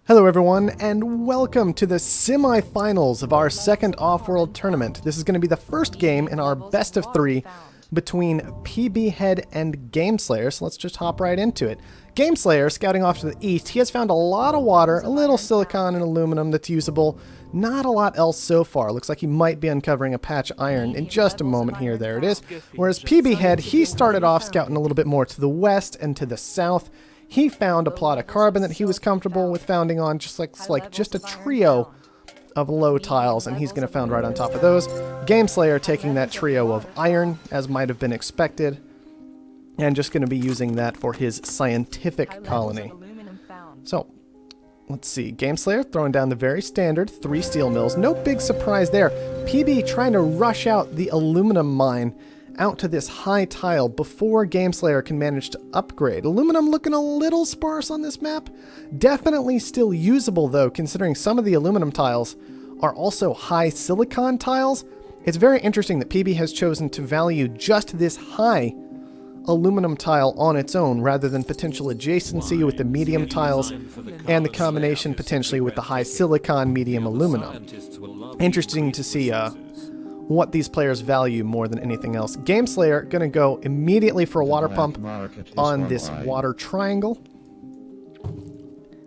Hello everyone, and welcome to the semifinals of our second Offworld tournament. This is going to be the first game in our best of three between Pbhead and Gameslayer, so let's just hop right into it. Gameslayer, scouting off to the east, he has found a lot of water, a little silicon and aluminum that's usable, not a lot else so far. Looks like he might be uncovering a patch iron in just a moment here. There it is. Whereas Pbhead, he started off scouting a little bit more to the west and to the south. He found a plot of carbon that he was comfortable with founding on, just a trio of low tiles, and he's going to found right on top of those. Gameslayer taking that trio of iron, as might have been expected, and just going to be using that for his scientific colony. So, let's see. Gameslayer throwing down the very standard 3 steel mills. No big surprise there. PB trying to rush out the aluminum mine out to this high tile before Gameslayer can manage to upgrade. Aluminum looking a little sparse on this map. Definitely still usable though, considering some of the aluminum tiles are also high silicon tiles. It's very interesting that PB has chosen to value just this high aluminum tile on its own rather than potential adjacency with the medium tiles and the combination potentially with the high silicon medium aluminum. Interesting to see what these players value more than anything else. Gameslayer going to go immediately for a water pump on this water triangle.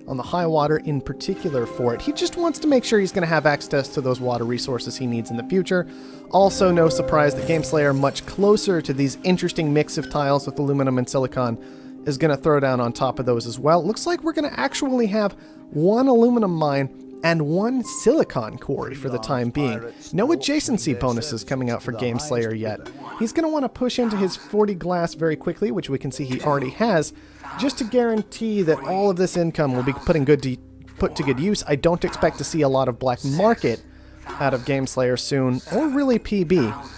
On the high water in particular for it. He just wants to make sure he's going to have access to those water resources he needs in the future. Also, no surprise that Gameslayer, much closer to these interesting mix of tiles with aluminum and silicon, is going to throw down on top of those as well. Looks like we're going to actually have one aluminum mine and one silicon quarry for the time being. No adjacency bonuses coming out for Gameslayer yet. He's going to want to push into his 40 glass very quickly, which we can see he already has, just to guarantee that all of this income will be put to good use. I don't expect to see a lot of black market out of Gameslayer soon, or really PB,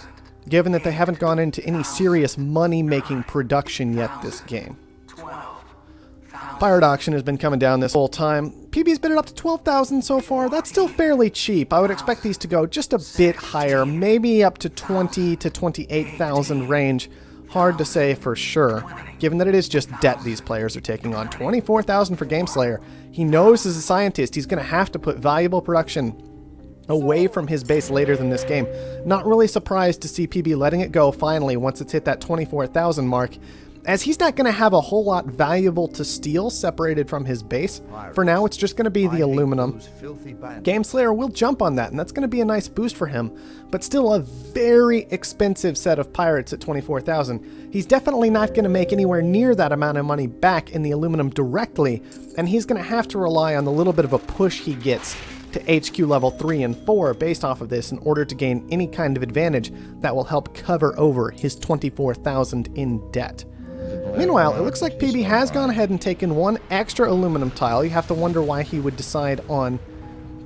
given that they haven't gone into any serious money-making production yet this game. Pirate auction has been coming down this whole time. PB's bid it up to 12,000 so far. That's still fairly cheap. I would expect these to go just a bit higher, maybe up to 20 to 28,000 range. Hard to say for sure, given that it is just debt these players are taking on. 24,000 for Gameslayer. He knows as a scientist he's going to have to put valuable production away from his base later than this game. Not really surprised to see PB letting it go finally once it's hit that 24,000 mark, as he's not going to have a whole lot valuable to steal separated from his base. For now, it's just going to be the aluminum. Gameslayer will jump on that, and that's going to be a nice boost for him, but still a very expensive set of pirates at 24,000. He's definitely not going to make anywhere near that amount of money back in the aluminum directly, and he's going to have to rely on the little bit of a push he gets to HQ level 3 and 4 based off of this in order to gain any kind of advantage that will help cover over his 24,000 in debt. Meanwhile, it looks like PB has gone ahead and taken one extra aluminum tile. You have to wonder why he would decide on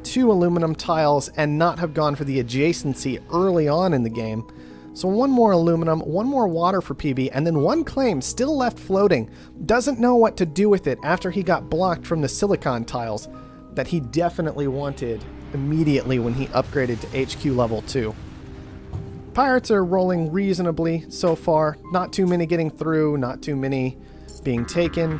2 aluminum tiles and not have gone for the adjacency early on in the game. So one more aluminum, one more water for PB, and then one claim still left floating. Doesn't know what to do with it after he got blocked from the silicon tiles that he definitely wanted immediately when he upgraded to HQ level 2. Pirates are rolling reasonably so far. Not too many getting through, not too many being taken.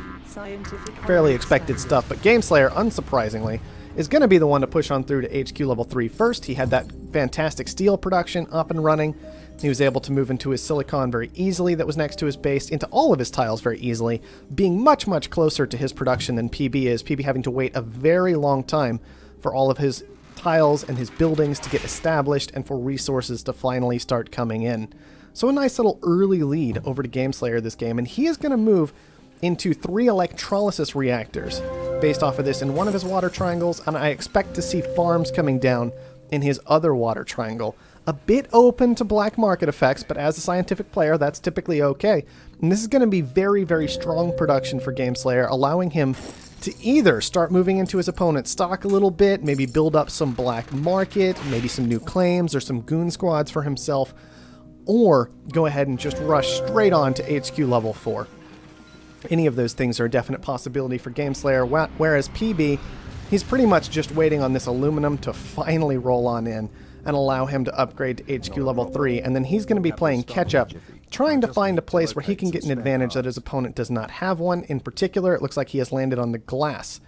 Fairly expected stuff, but Gameslayer, unsurprisingly, is going to be the one to push on through to HQ level 3 first. He had that fantastic steel production up and running. He was able to move into his silicon very easily that was next to his base, into all of his tiles very easily, being much, much closer to his production than PB is. PB having to wait a very long time for all of his tiles and his buildings to get established and for resources to finally start coming in. So a nice little early lead over to Gameslayer this game, and he is going to move into 3 electrolysis reactors based off of this in one of his water triangles, and I expect to see farms coming down in his other water triangle. A bit open to black market effects, but as a scientific player, that's typically okay. And this is going to be very, very strong production for Gameslayer, allowing him to either start moving into his opponent's stock a little bit, maybe build up some black market, maybe some new claims or some goon squads for himself, or go ahead and just rush straight on to HQ level 4. Any of those things are a definite possibility for Gameslayer, whereas PB, he's pretty much just waiting on this aluminum to finally roll on in and allow him to upgrade to HQ level 3, and then he's going to be playing catch-up, trying to find a place where he can get an advantage that his opponent does not have one. In particular, it looks like he has landed on the glass.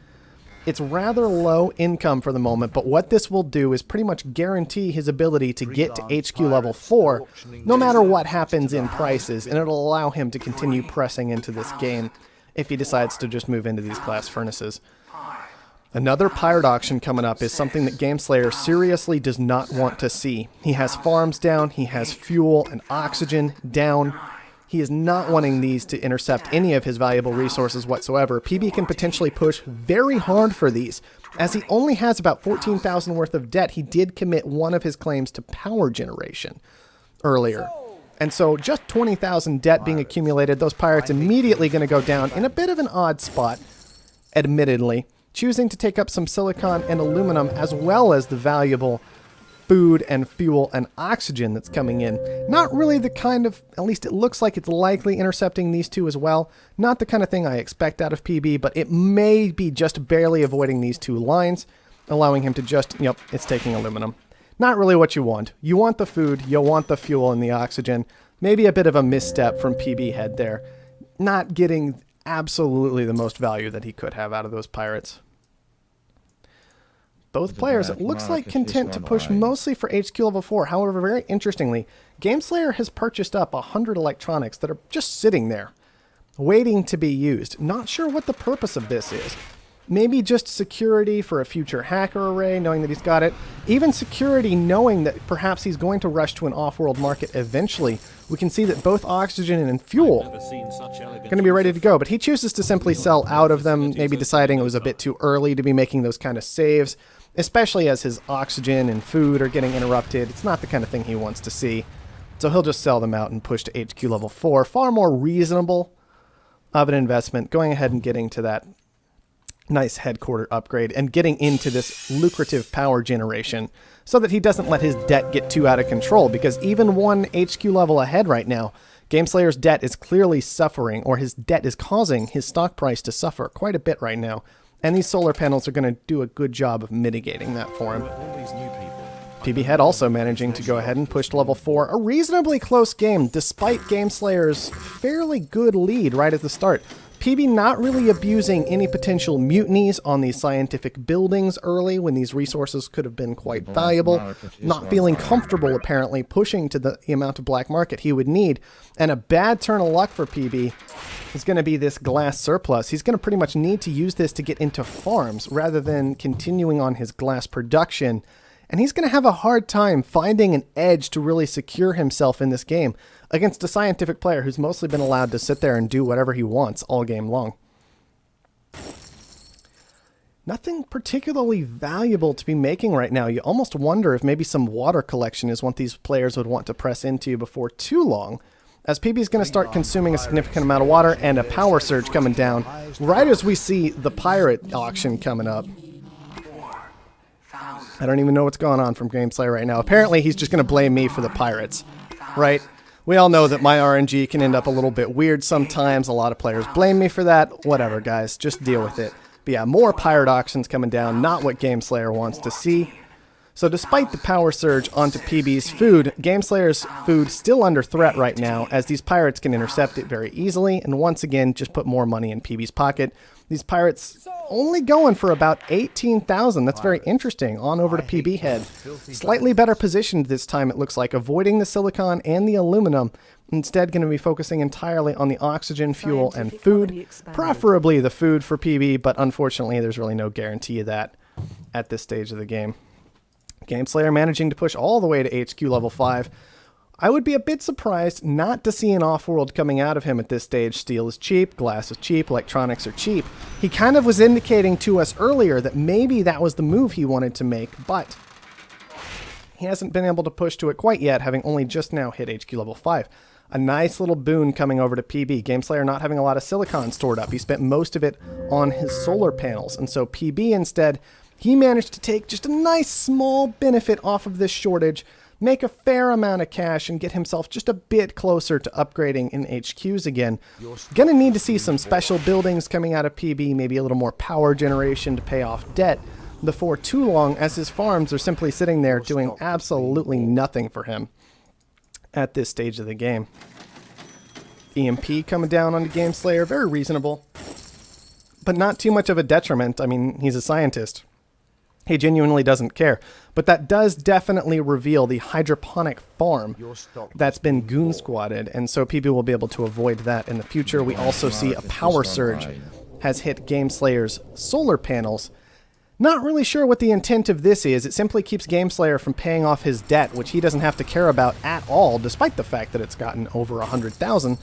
It's rather low income for the moment, but what this will do is pretty much guarantee his ability to get to HQ level 4, no matter what happens in prices, and it'll allow him to continue pressing into this game if he decides to just move into these glass furnaces. Another pirate auction coming up is something that Gameslayer seriously does not want to see. He has farms down, he has fuel and oxygen down. He is not wanting these to intercept any of his valuable resources whatsoever. PB can potentially push very hard for these. As he only has about 14,000 worth of debt, he did commit one of his claims to power generation earlier. And so just 20,000 debt being accumulated, those pirates immediately going to go down in a bit of an odd spot, admittedly, choosing to take up some silicon and aluminum as well as the valuable food and fuel and oxygen that's coming in. Not really the kind of, at least it looks like it's likely intercepting these two as well. Not the kind of thing I expect out of PB, but it may be just barely avoiding these two lines, allowing him to just, yep, it's taking aluminum. Not really what you want. You want the food, you want the fuel and the oxygen. Maybe a bit of a misstep from Pbhead there. Not getting absolutely the most value that he could have out of those pirates. Both players, it looks like, content to push mostly for HQ level 4. However, very interestingly, Gameslayer has purchased up 100 electronics that are just sitting there, waiting to be used. Not sure what the purpose of this is. Maybe just security for a future hacker array, knowing that he's got it. Even security, knowing that perhaps he's going to rush to an off-world market eventually. We can see that both oxygen and fuel are going to be ready to go, but he chooses to simply sell out of them, maybe deciding it was a bit too early to be making those kind of saves. Especially as his oxygen and food are getting interrupted. It's not the kind of thing he wants to see. So he'll just sell them out and push to HQ level 4. Far more reasonable of an investment, going ahead and getting to that nice headquarter upgrade and getting into this lucrative power generation so that he doesn't let his debt get too out of control, because even one HQ level ahead right now, Gameslayer's debt is clearly suffering, or his debt is causing his stock price to suffer quite a bit right now. And these solar panels are going to do a good job of mitigating that for him. Pbhead also managing to go ahead and push to level 4. A reasonably close game, despite Gameslayer's fairly good lead right at the start. PB not really abusing any potential mutinies on these scientific buildings early when these resources could have been quite valuable. Not feeling comfortable, apparently, pushing to the amount of black market he would need. And a bad turn of luck for PB is going to be this glass surplus. He's going to pretty much need to use this to get into farms rather than continuing on his glass production. And he's going to have a hard time finding an edge to really secure himself in this game against a scientific player who's mostly been allowed to sit there and do whatever he wants all game long. Nothing particularly valuable to be making right now. You almost wonder if maybe some water collection is what these players would want to press into before too long, as PB is going to start consuming a significant amount of water and a power surge coming down right as we see the pirate auction coming up. I don't even know what's going on from Gameslayer right now. Apparently he's just going to blame me for the pirates, right? We all know that my RNG can end up a little bit weird sometimes. A lot of players blame me for that. Whatever, guys. Just deal with it. But yeah, more pirate auctions coming down. Not what Gameslayer wants to see. So despite the power surge onto PB's food, Gameslayer's food still under threat right now, as these pirates can intercept it very easily and once again just put more money in PB's pocket. These pirates only going for about 18,000. That's very interesting. On over to Pbhead. Slightly better positioned this time, it looks like, avoiding the silicon and the aluminum. Instead, going to be focusing entirely on the oxygen, fuel, and food. Preferably the food for PB, but unfortunately there's really no guarantee of that at this stage of the game. Gameslayer managing to push all the way to HQ level 5. I would be a bit surprised not to see an off-world coming out of him at this stage. Steel is cheap, glass is cheap, electronics are cheap. He kind of was indicating to us earlier that maybe that was the move he wanted to make, but he hasn't been able to push to it quite yet, having only just now hit HQ level 5. A nice little boon coming over to PB. Gameslayer not having a lot of silicon stored up. He spent most of it on his solar panels, and so PB instead, he managed to take just a nice small benefit off of this shortage, make a fair amount of cash, and get himself just a bit closer to upgrading in HQs again. Gonna need to see some special buildings coming out of PB, maybe a little more power generation to pay off debt before too long, as his farms are simply sitting there doing absolutely nothing for him at this stage of the game. EMP coming down onto Gameslayer, very reasonable. but not too much of a detriment. I mean, he's a scientist. He genuinely doesn't care. But that does definitely reveal the hydroponic farm that's been goon squatted, and so PB will be able to avoid that in the future. We also see a power surge has hit Gameslayer's solar panels. Not really sure what the intent of this is. It simply keeps Gameslayer from paying off his debt, which he doesn't have to care about at all, despite the fact that it's gotten over 100,000.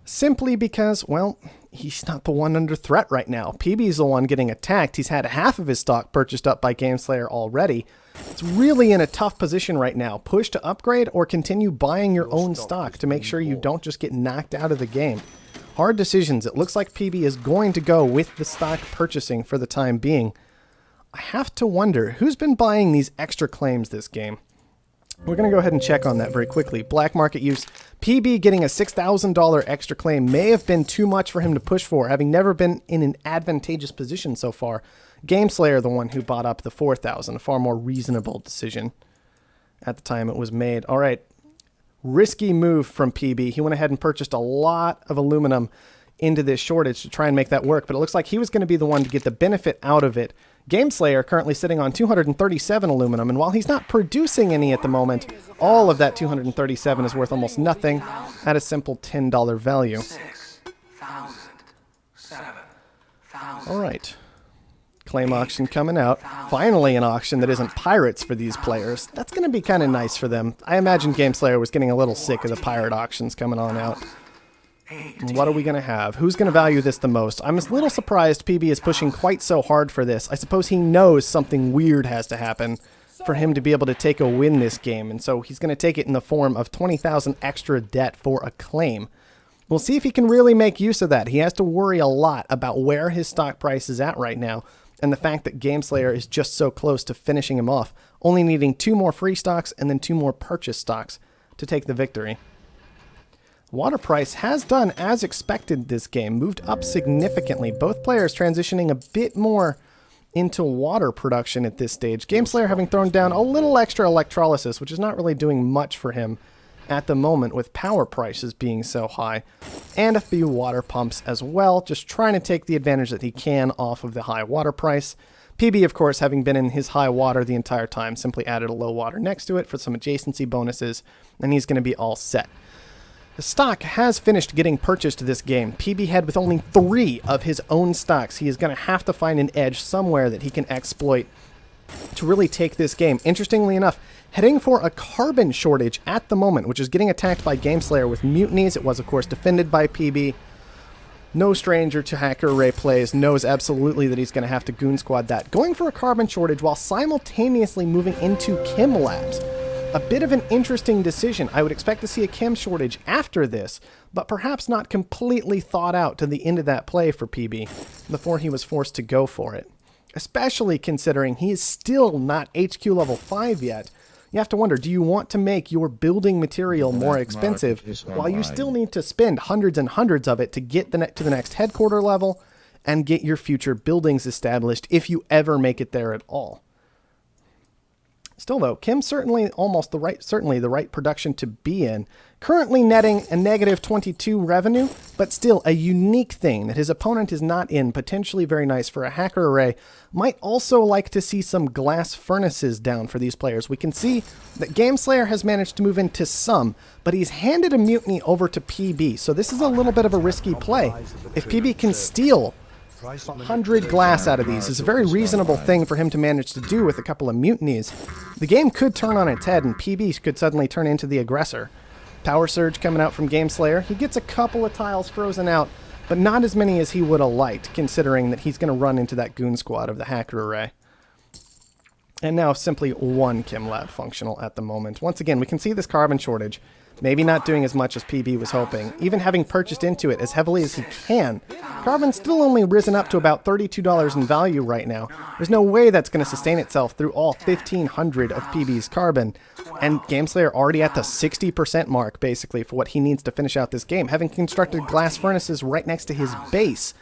Simply because, well, he's not the one under threat right now. PB's the one getting attacked. He's had half of his stock purchased up by Gameslayer already. It's really in a tough position right now. Push to upgrade or continue buying your own stock to make sure you don't just get knocked out of the game. Hard decisions. It looks like PB is going to go with the stock purchasing for the time being. I have to wonder, who's been buying these extra claims this game? We're going to go ahead and check on that very quickly. Black market use. PB getting a $6,000 extra claim may have been too much for him to push for, having never been in an advantageous position so far. Gameslayer, the one who bought up the 4,000, a far more reasonable decision at the time it was made. All right, risky move from PB. He went ahead and purchased a lot of aluminum into this shortage to try and make that work, but it looks like he was going to be the one to get the benefit out of it. Gameslayer currently sitting on 237 aluminum, and while he's not producing any at the moment, all of that 237 is worth almost nothing at a simple $10 value. All right. Claim auction coming out. Finally an auction that isn't pirates for these players. That's going to be kind of nice for them. I imagine Gameslayer was getting a little sick of the pirate auctions coming on out. What are we going to have? Who's going to value this the most? I'm a little surprised PB is pushing quite so hard for this. I suppose he knows something weird has to happen for him to be able to take a win this game, and so he's going to take it in the form of 20,000 extra debt for a claim. We'll see if he can really make use of that. He has to worry a lot about where his stock price is at right now, and the fact that Gameslayer is just so close to finishing him off, only needing 2 more free stocks and then 2 more purchase stocks to take the victory. Water price has done as expected this game, moved up significantly. Both players transitioning a bit more into water production at this stage. Gameslayer having thrown down a little extra electrolysis, which is not really doing much for him at the moment with power prices being so high. And a few water pumps as well, just trying to take the advantage that he can off of the high water price. PB, of course, having been in his high water the entire time, simply added a low water next to it for some adjacency bonuses, and he's going to be all set. The stock has finished getting purchased this game. Pbhead with only 3 of his own stocks. He is going to have to find an edge somewhere that he can exploit to really take this game. Interestingly enough, heading for a carbon shortage at the moment, which is getting attacked by Gameslayer with mutinies. It was, of course, defended by PB. No stranger to Hacker Array plays, knows absolutely that he's going to have to goon squad that. Going for a carbon shortage while simultaneously moving into Chem Labs. A bit of an interesting decision. I would expect to see a chem shortage after this, but perhaps not completely thought out to the end of that play for PB before he was forced to go for it. Especially considering he is still not HQ level 5 yet. You have to wonder, do you want to make your building material more expensive while you still need to spend hundreds and hundreds of it to get to the next headquarter level and get your future buildings established if you ever make it there at all? Still though, Kim's certainly the right production to be in. Currently netting a negative 22 revenue, but still a unique thing that his opponent is not in, potentially very nice for a Hacker Array. Might also like to see some glass furnaces down for these players. We can see that Gameslayer has managed to move into some, but he's handed a mutiny over to PB, so this is a little bit of a risky play. If PB can steal 100 glass out of these, is a very reasonable thing for him to manage to do with a couple of mutinies. The game could turn on its head and PB could suddenly turn into the aggressor. Power surge coming out from Gameslayer. He gets a couple of tiles frozen out, but not as many as he would have liked, considering that he's going to run into that goon squad of the Hacker Array. And now simply 1 Chem Lab functional at the moment. Once again, we can see this carbon shortage. Maybe not doing as much as PB was hoping, even having purchased into it as heavily as he can. Carbon's still only risen up to about $32 in value right now. There's no way that's going to sustain itself through all 1,500 of PB's carbon. And Gameslayer already at the 60% mark, basically, for what he needs to finish out this game, having constructed glass furnaces right next to his base,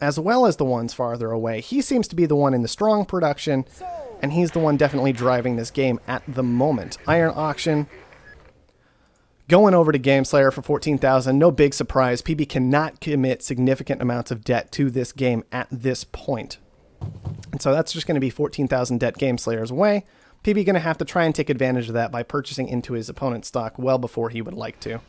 as well as the ones farther away. He seems to be the one in the strong production, and he's the one definitely driving this game at the moment. Iron auction Going over to Gameslayer for 14,000, no big surprise. PB cannot commit significant amounts of debt to this game at this point. And so that's just going to be 14,000 debt Gameslayer's away. PB going to have to try and take advantage of that by purchasing into his opponent's stock well before he would like to.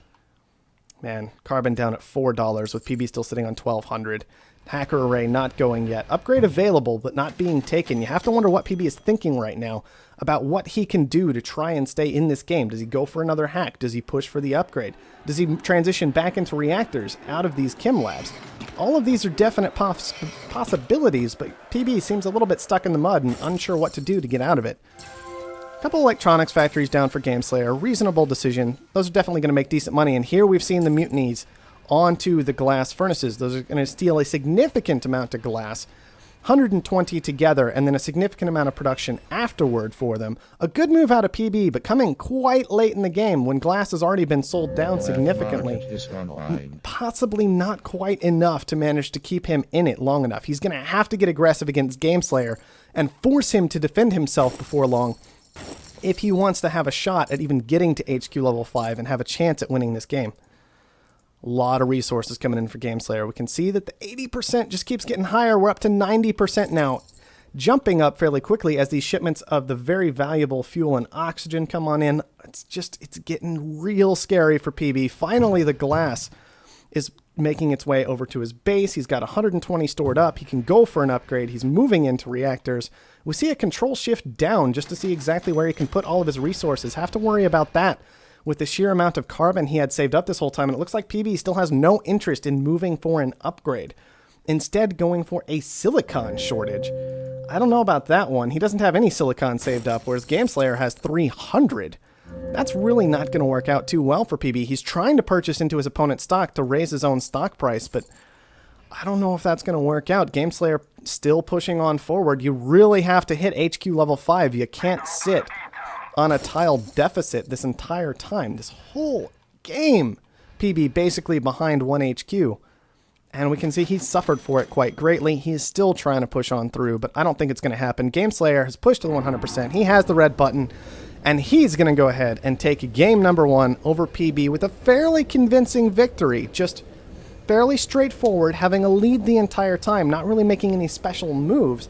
Man, Carbon down at $4 with PB still sitting on 1,200. Hacker Array not going yet. Upgrade available, but not being taken. You have to wonder what PB is thinking right now about what he can do to try and stay in this game. Does he go for another hack? Does he push for the upgrade? Does he transition back into reactors out of these chem labs? All of these are definite possibilities, but PB seems a little bit stuck in the mud and unsure what to do to get out of it. A couple electronics factories down for Gameslayer. Reasonable decision. Those are definitely going to make decent money, and here we've seen the mutinies onto the glass furnaces. Those are going to steal a significant amount of glass, 120 together, and then a significant amount of production afterward for them. A good move out of PB, but coming quite late in the game when glass has already been sold down significantly. Possibly not quite enough to manage to keep him in it long enough. He's going to have to get aggressive against Gameslayer and force him to defend himself before long if he wants to have a shot at even getting to HQ level 5 and have a chance at winning this game. A lot of resources coming in for Gameslayer. We can see that the 80% just keeps getting higher. We're up to 90% now, jumping up fairly quickly as these shipments of the very valuable fuel and oxygen come on in. It's getting real scary for PB. Finally, the glass is making its way over to his base. He's got 120 stored up. He can go for an upgrade. He's moving into reactors. We see a control shift down just to see exactly where he can put all of his resources. Have to worry about that with the sheer amount of carbon he had saved up this whole time, and it looks like PB still has no interest in moving for an upgrade. Instead, going for a silicon shortage. I don't know about that one. He doesn't have any silicon saved up, whereas Gameslayer has 300. That's really not going to work out too well for PB. He's trying to purchase into his opponent's stock to raise his own stock price, but I don't know if that's going to work out. Gameslayer still pushing on forward. You really have to hit HQ level 5. You can't sit on a tile deficit this entire time. This whole game, PB basically behind 1 HQ. And we can see he's suffered for it quite greatly. He's still trying to push on through, but I don't think it's going to happen. Gameslayer has pushed to the 100%. He has the red button, and he's going to go ahead and take game number 1 over PB with a fairly convincing victory. Just fairly straightforward, having a lead the entire time, not really making any special moves.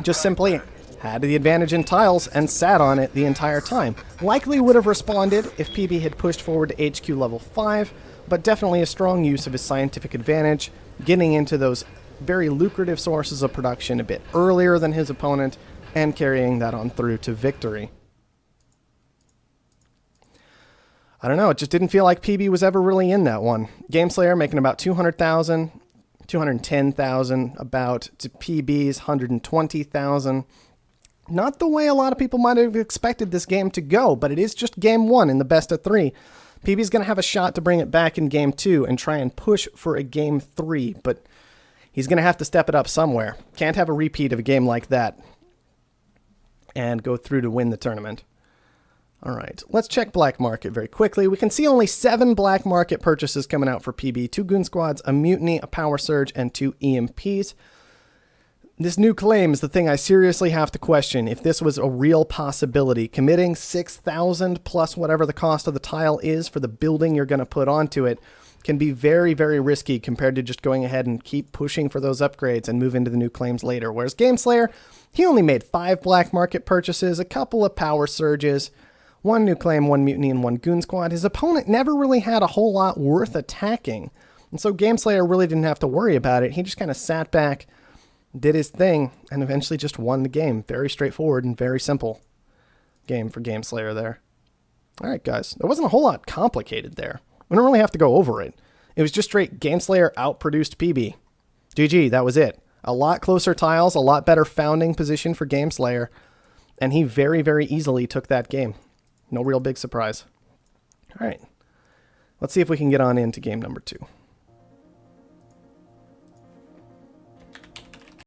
Just simply had the advantage in tiles and sat on it the entire time. Likely would have responded if PB had pushed forward to HQ level 5, but definitely a strong use of his scientific advantage, getting into those very lucrative sources of production a bit earlier than his opponent, and carrying that on through to victory. I don't know, it just didn't feel like PB was ever really in that one. Gameslayer making about 200,000, 210,000, about to PB's 120,000. Not the way a lot of people might have expected this game to go, but it is just game 1 in the best of 3. PB's going to have a shot to bring it back in game 2 and try and push for a game 3, but he's going to have to step it up somewhere. Can't have a repeat of a game like that and go through to win the tournament. All right, let's check Black Market very quickly. We can see only 7 Black Market purchases coming out for PB. 2 Goon Squads, a Mutiny, a Power Surge, and 2 EMPs. This new claim is the thing I seriously have to question if this was a real possibility. Committing 6,000 plus whatever the cost of the tile is for the building you're going to put onto it can be very, very risky compared to just going ahead and keep pushing for those upgrades and move into the new claims later. Whereas Gameslayer, he only made 5 Black Market purchases, a couple of Power Surges, 1 new claim, 1 Mutiny, and 1 Goon Squad. His opponent never really had a whole lot worth attacking, and so Gameslayer really didn't have to worry about it. He just kind of sat back, did his thing, and eventually just won the game. Very straightforward and very simple game for Gameslayer there. Alright guys, there wasn't a whole lot complicated there. We don't really have to go over it. It was just straight Gameslayer outproduced PB. GG, that was it. A lot closer tiles, a lot better founding position for Gameslayer, and he very, very easily took that game. No real big surprise. Alright, let's see if we can get on into game number 2.